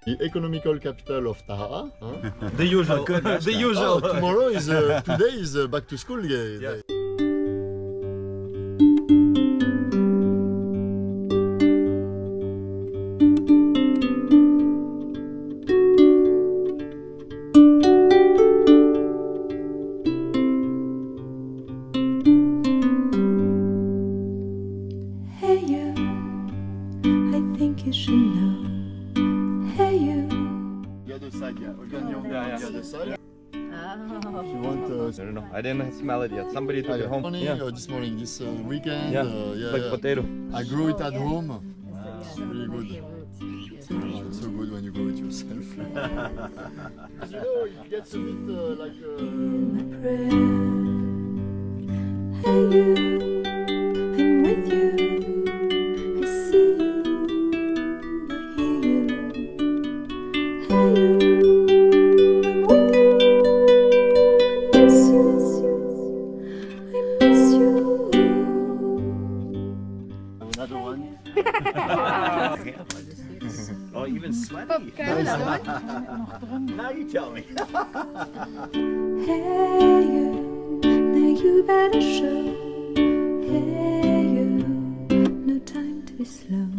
The economical capital of Tahaa. Huh? The usual. The usual. Oh, tomorrow is today is back to school day. Yeah. Hey you, I think you should know. Hey you. The other side, yeah. Yeah. The other side. Oh. If you want. I don't know. I didn't smell it yet. Somebody took it home. Morning, Yeah. this morning, this weekend. Yeah. Yeah, Like yeah. potato. I grew it at home. It's really good. Oh, it's so good when you grow it yourself. You know, it gets a bit like. My prayer. Hey you, I'm with you. I see you, I hear you. Hey you, I'm with you. I miss you, I miss you. Another one. Oh, even sweaty. Now you tell me. Hey you, now you better show. Hey you, no time to be slow.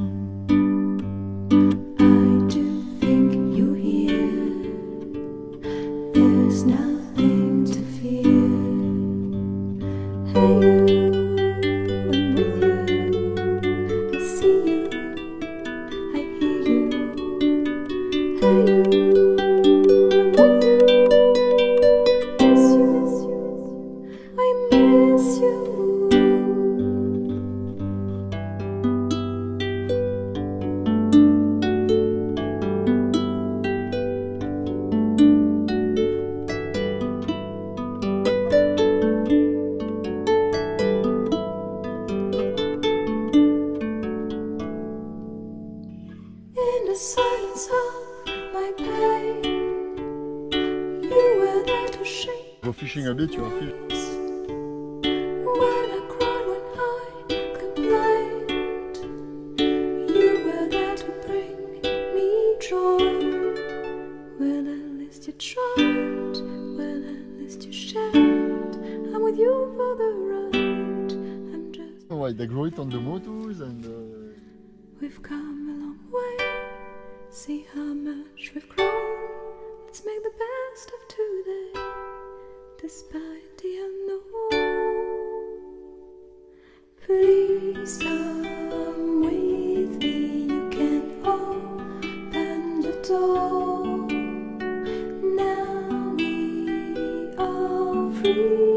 I do think you're here. There's nothing to fear. Hey you, I'm with you. I see you, I hear you. Hey you, I'm with you. I miss you. In the silence of my pain, you were there to shake. Go fishing a bit, you are fish. When I cried, when I complained, you were there to bring me joy. Well, at least you tried. Well, at least you shared. I'm with you for the ride. I'm just. Why they grow it on the motos and. We've come a long way. See how much we've grown. Let's make the best of today, despite the unknown. Please come with me. You can open the door. Now we are free.